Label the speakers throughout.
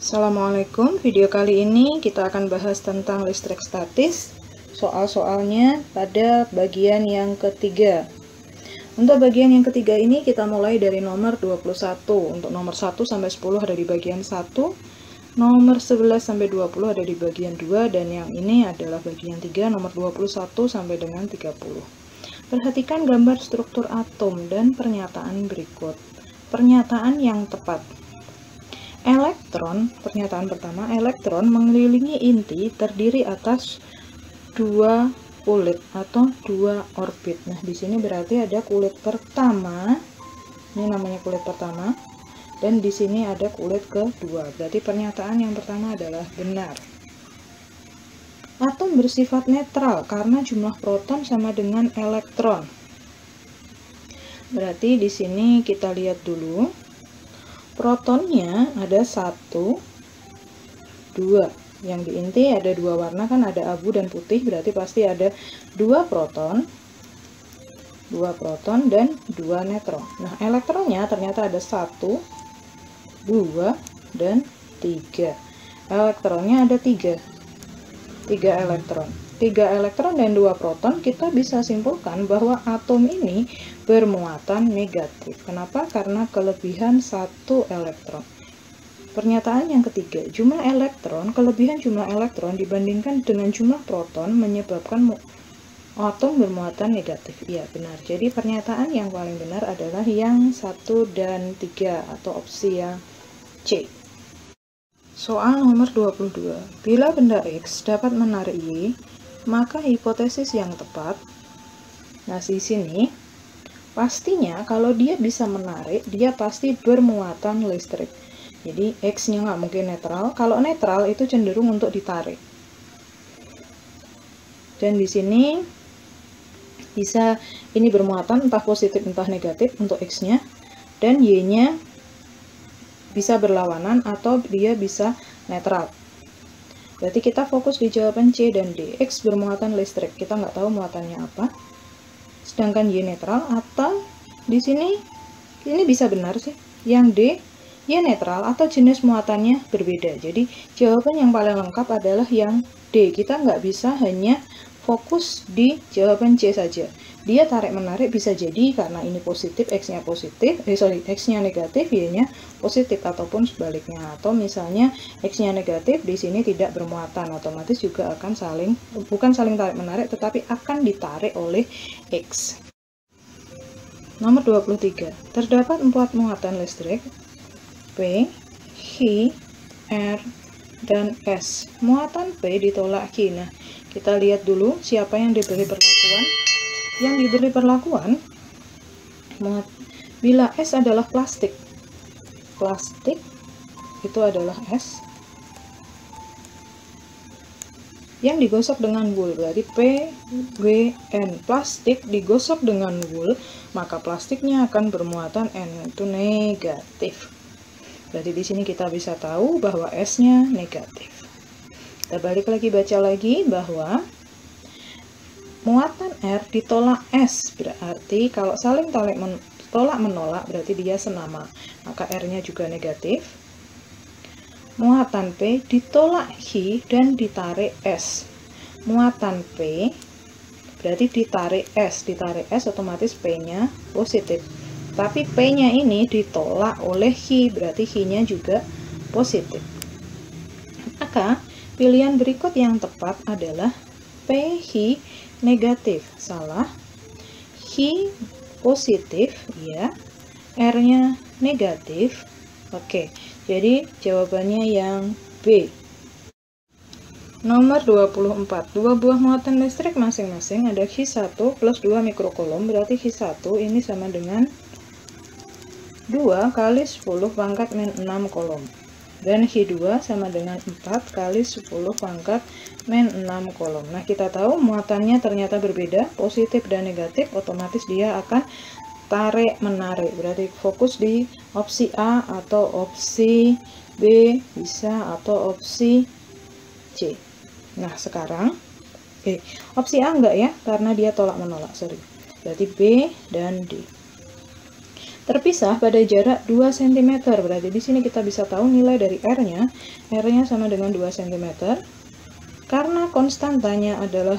Speaker 1: Assalamualaikum, video kali ini kita akan bahas tentang listrik statis. Soal-soalnya pada bagian yang ketiga. Untuk bagian yang ketiga ini kita mulai dari nomor 21. Untuk nomor 1 sampai 10 ada di bagian 1, nomor 11 sampai 20 ada di bagian 2, dan yang ini adalah bagian 3, nomor 21 sampai dengan 30. Perhatikan gambar struktur atom dan pernyataan berikut. Pernyataan yang tepat. Elektron, pernyataan pertama, elektron mengelilingi inti terdiri atas dua kulit atau dua orbit. Nah, di sini berarti ada kulit pertama, ini namanya kulit pertama, dan di sini ada kulit kedua. Berarti pernyataan yang pertama adalah benar. Atom bersifat netral karena jumlah proton sama dengan elektron. Berarti di sini kita lihat dulu. Protonnya ada 1, 2. Yang di inti ada dua warna, kan ada abu dan putih, berarti pasti ada dua proton dan dua neutron. Nah, elektronnya ternyata ada 1, 2, dan 3. Elektronnya ada 3 elektron. 3 elektron dan 2 proton, kita bisa simpulkan bahwa atom ini bermuatan negatif. Kenapa? Karena kelebihan 1 elektron. Pernyataan yang ketiga, jumlah elektron, kelebihan jumlah elektron dibandingkan dengan jumlah proton menyebabkan atom bermuatan negatif. Iya, benar. Jadi pernyataan yang paling benar adalah yang 1 dan 3 atau opsi yang C. Soal nomor 22. Bila benda X dapat menarik Y, maka hipotesis yang tepat, nah di sini pastinya kalau dia bisa menarik, dia pasti bermuatan listrik. Jadi X-nya nggak mungkin netral. Kalau netral itu cenderung untuk ditarik. Dan di sini bisa ini bermuatan entah positif entah negatif untuk X-nya, dan Y-nya bisa berlawanan atau dia bisa netral. Berarti kita fokus di jawaban C dan D. X bermuatan listrik, kita nggak tahu muatannya apa. Sedangkan Y netral, atau di sini ini bisa benar sih. Yang D, Y netral atau jenis muatannya berbeda. Jadi jawaban yang paling lengkap adalah yang D. Kita nggak bisa hanya fokus di jawaban C saja. Dia tarik-menarik bisa jadi karena ini positif, X-nya positif, X-nya negatif, Y-nya positif, ataupun sebaliknya. Atau misalnya X-nya negatif, di sini tidak bermuatan, otomatis juga akan bukan saling tarik-menarik, tetapi akan ditarik oleh X. Nomor 23. Terdapat 4 muatan listrik, P, H, R, dan S. Muatan P ditolak Q. Nah, kita lihat dulu siapa yang diberi perlakuan. Yang diberi perlakuan, bila S adalah plastik itu adalah S. Yang digosok dengan wool, berarti P, W, N. Plastik digosok dengan wool, maka plastiknya akan bermuatan N, itu negatif. Berarti di sini kita bisa tahu bahwa S-nya negatif. Kita balik lagi, baca lagi bahwa muatan R ditolak S, berarti kalau saling tolak menolak berarti dia senama, maka R-nya juga negatif. Muatan P ditolak H dan ditarik S. Muatan P berarti ditarik S otomatis P-nya positif. Tapi P-nya ini ditolak oleh H, berarti H-nya juga positif. Maka pilihan berikut yang tepat adalah P, H negatif, salah. H positif, ya. R-nya negatif. Oke, jadi jawabannya yang B. Nomor 24. Dua buah muatan listrik masing-masing ada Q1 plus 2 mikrocoulomb, berarti Q1 ini sama dengan 2 kali 10 pangkat min 6 coulomb. Dan Q2 sama dengan 4 kali 10 pangkat min 6 coulomb. Nah, kita tahu muatannya ternyata berbeda, positif dan negatif, otomatis dia akan tarik-menarik. Berarti fokus di opsi A atau opsi B bisa, atau opsi C. Nah, sekarang opsi A enggak ya, karena dia tolak-menolak, sorry. Berarti B dan D. terpisah pada jarak 2 cm. Berarti di sini kita bisa tahu nilai dari R-nya. R-nya sama dengan 2 cm. Karena konstantanya adalah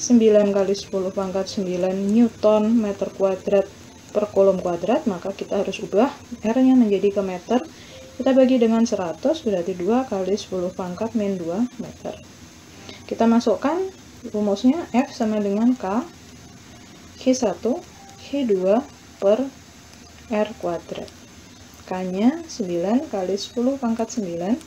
Speaker 1: 9 kali 10 pangkat 9 Newton meter kuadrat per kolom kuadrat, maka kita harus ubah R-nya menjadi ke meter. Kita bagi dengan 100, berarti 2 kali 10 pangkat min 2 meter. Kita masukkan rumusnya, F sama dengan K H1 H2 per R kuadrat. K-nya 9 kali 10 pangkat 9,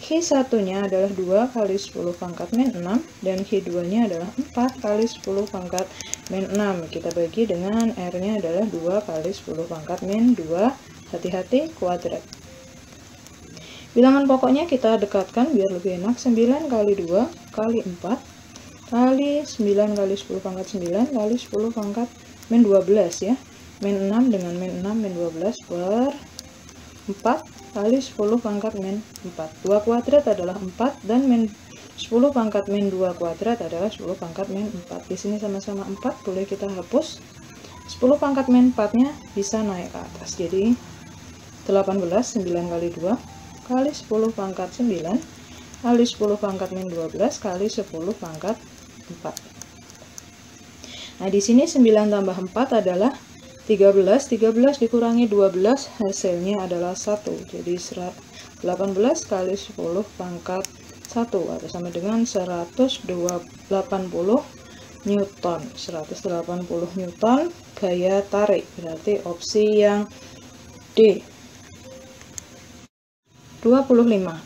Speaker 1: H1-nya adalah 2 kali 10 pangkat min 6, dan H2-nya adalah 4 kali 10 pangkat min 6. Kita bagi dengan R-nya adalah 2 kali 10 pangkat min 2, hati-hati kuadrat. Bilangan pokoknya kita dekatkan biar lebih enak. 9 kali 2 kali 4 kali 9 kali 10 pangkat 9 kali 10 pangkat min 12 ya. Min 6 dengan min 6 min 12 per 4 kali 10 pangkat min 4. 2 kuadrat adalah 4 dan min 10 pangkat min 2 kuadrat adalah 10 pangkat min 4. Di sini sama-sama 4, boleh kita hapus. 10 pangkat min 4-nya bisa naik ke atas. Jadi 18, 9 kali 2 kali 10 pangkat 9 kali 10 pangkat min 12 kali 10 pangkat 4. Nah, di sini 9 tambah 4 adalah 13, 13 dikurangi 12 hasilnya adalah 1. Jadi 18 kali 10 pangkat 1 atau sama dengan 180 Newton. 180 Newton gaya tarik. Berarti opsi yang D. 25.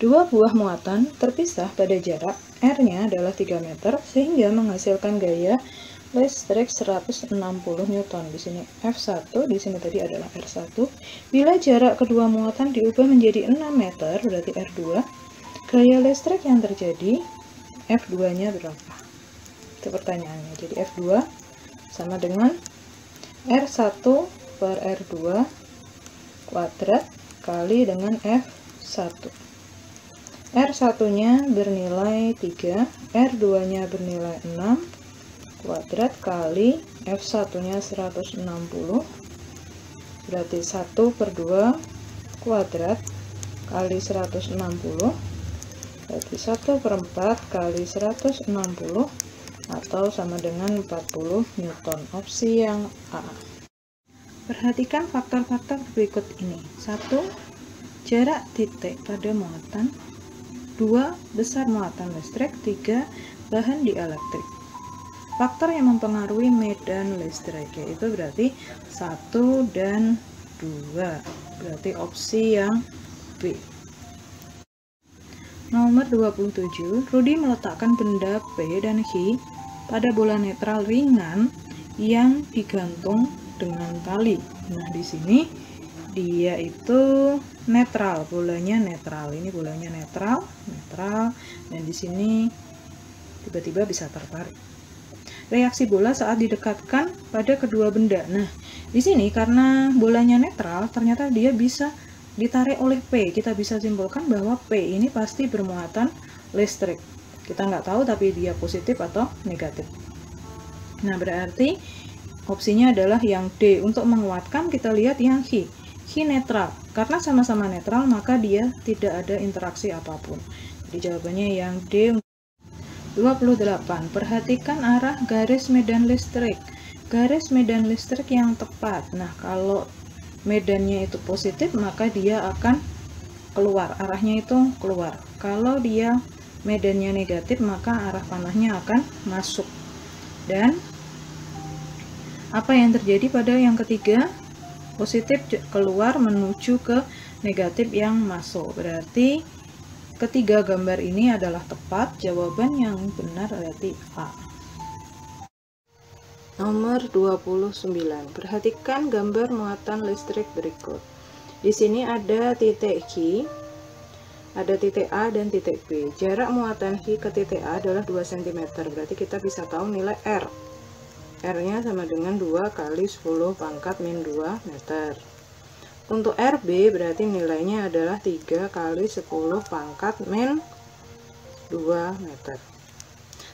Speaker 1: Dua buah muatan terpisah pada jarak R-nya adalah 3 meter sehingga menghasilkan gaya listrik 160 Newton. Di sini F1, di sini tadi adalah R1. Bila jarak kedua muatan diubah menjadi 6 meter, berarti R2. Gaya listrik yang terjadi F2-nya berapa? Itu pertanyaannya. Jadi F2 sama dengan R1 per R2 kuadrat kali dengan F1. R1-nya bernilai 3, R2-nya bernilai 6 kuadrat kali F1-nya 160, berarti 1 per 2 kuadrat kali 160, berarti 1 per 4 kali 160 atau sama dengan 40 Newton. Opsi yang A. Perhatikan faktor-faktor berikut ini. 1. Jarak titik pada muatan. 2. Besar muatan listrik. 3. Bahan dielektrik. Faktor yang mempengaruhi medan listrik yaitu berarti 1 dan 2. Berarti opsi yang B. Nomor 27, Rudi meletakkan benda P dan Q pada bola netral ringan yang digantung dengan tali. Nah, di sini dia itu netral, bolanya netral. Ini bolanya netral, dan di sini tiba-tiba bisa tertarik. Reaksi bola saat didekatkan pada kedua benda. Nah, di sini karena bolanya netral, ternyata dia bisa ditarik oleh P. Kita bisa simpulkan bahwa P ini pasti bermuatan listrik. Kita nggak tahu tapi dia positif atau negatif. Nah, berarti opsinya adalah yang D. Untuk menguatkan kita lihat yang Q. Q netral. Karena sama-sama netral, maka dia tidak ada interaksi apapun. Jadi jawabannya yang D. 28. Perhatikan arah garis medan listrik. Garis medan listrik yang tepat. Nah, kalau medannya itu positif, maka dia akan keluar. Arahnya itu keluar. Kalau dia medannya negatif, maka arah panahnya akan masuk. Dan apa yang terjadi pada yang ketiga? Positif keluar menuju ke negatif yang masuk. Berarti ketiga gambar ini adalah tepat. Jawaban yang benar berarti A. Nomor 29. Perhatikan gambar muatan listrik berikut. Di sini ada titik Q, ada titik A dan titik B. Jarak muatan Q ke titik A adalah 2 cm. Berarti kita bisa tahu nilai R. R-nya sama dengan 2 kali 10 pangkat min 2 meter. Untuk RB berarti nilainya adalah 3 kali 10 pangkat min 2 meter.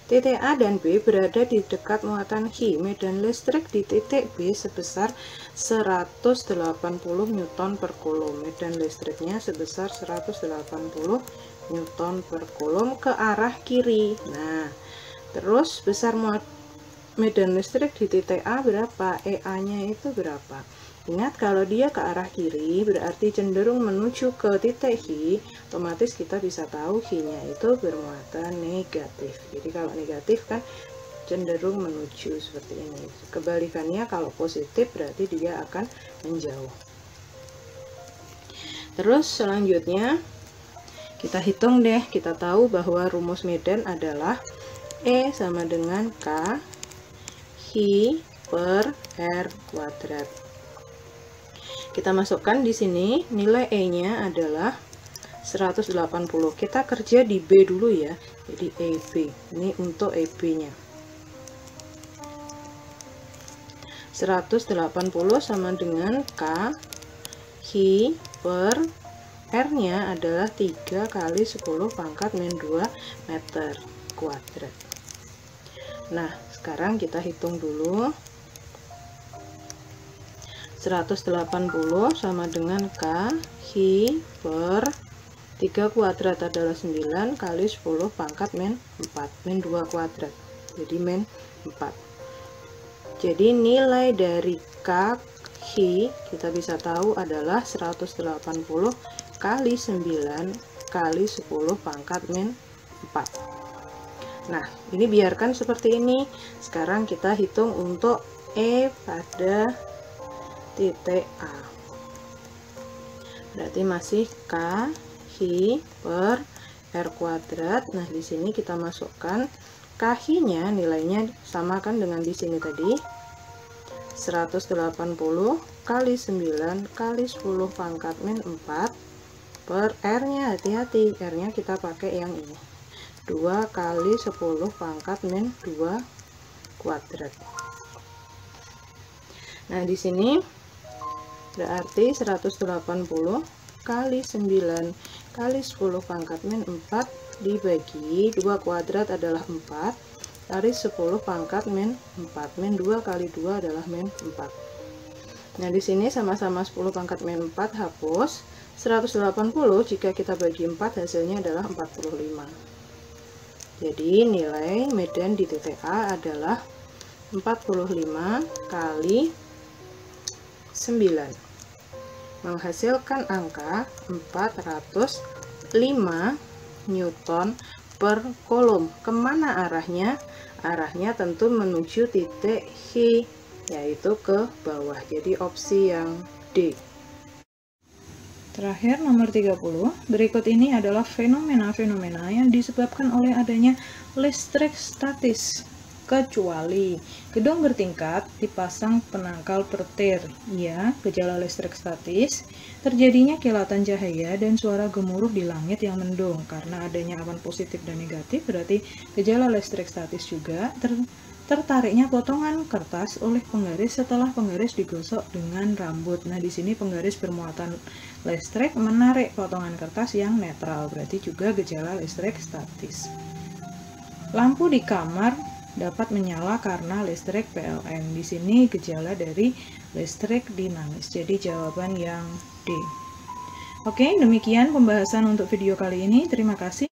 Speaker 1: Titik A dan B berada di dekat muatan Hi. Medan listrik di titik B sebesar 180 Newton per Coulomb. Medan listriknya sebesar 180 Newton per Coulomb ke arah kiri. Nah, terus besar medan listrik di titik A berapa? EA-nya itu berapa? Ingat, kalau dia ke arah kiri berarti cenderung menuju ke titik Hi, otomatis kita bisa tahu Hi-nya itu bermuatan negatif. Jadi kalau negatif kan cenderung menuju seperti ini. Kebalikannya kalau positif berarti dia akan menjauh. Terus selanjutnya kita hitung deh, kita tahu bahwa rumus medan adalah E sama dengan K Hi per R kuadrat. Kita masukkan di sini nilai E-nya adalah 180. Kita kerja di B dulu ya. Jadi EB. Ini untuk EB-nya. 180 sama dengan K Hi per R-nya adalah 3 kali 10 pangkat min 2 meter kuadrat. Nah, sekarang kita hitung dulu. 180 sama dengan K Hi per 3 kuadrat adalah 9 kali 10 pangkat min 4 min 2 kuadrat, jadi min 4. Jadi nilai dari K Hi kita bisa tahu adalah 180 kali 9 kali 10 pangkat min 4. Nah, ini biarkan seperti ini. Sekarang kita hitung untuk E pada titik A. Berarti masih K Hi per R kuadrat. Nah, di sini kita masukkan K Hi-nya, nilainya sama kan dengan di sini tadi. 180 kali 9 kali 10 pangkat min 4 per R-nya, hati-hati, R-nya kita pakai yang ini. 2 kali 10 pangkat min 2 kuadrat. Nah, di sini berarti 180 kali 9 kali 10 pangkat min 4 dibagi 2 kuadrat adalah 4 kali 10 pangkat min 4. Min 2 kali 2 adalah min 4. Nah, di sini sama-sama 10 pangkat min 4 hapus. 180 jika kita bagi 4 hasilnya adalah 45. Jadi nilai medan di titik A adalah 45 kali 9, menghasilkan angka 405 Newton per Coulomb. Kemana arahnya? Arahnya tentu menuju titik Hi, yaitu ke bawah. Jadi opsi yang D. Terakhir, nomor 30. Berikut ini adalah fenomena-fenomena yang disebabkan oleh adanya listrik statis. Kecuali gedung bertingkat dipasang penangkal petir. Ya, gejala listrik statis, terjadinya kilatan cahaya dan suara gemuruh di langit yang mendung. Karena adanya awan positif dan negatif, berarti gejala listrik statis juga. Tertariknya potongan kertas oleh penggaris setelah penggaris digosok dengan rambut. Nah, di sini penggaris bermuatan listrik menarik potongan kertas yang netral, berarti juga gejala listrik statis. Lampu di kamar dapat menyala karena listrik PLN. Di sini gejala dari listrik dinamis. Jadi jawaban yang D. Oke, demikian pembahasan untuk video kali ini. Terima kasih.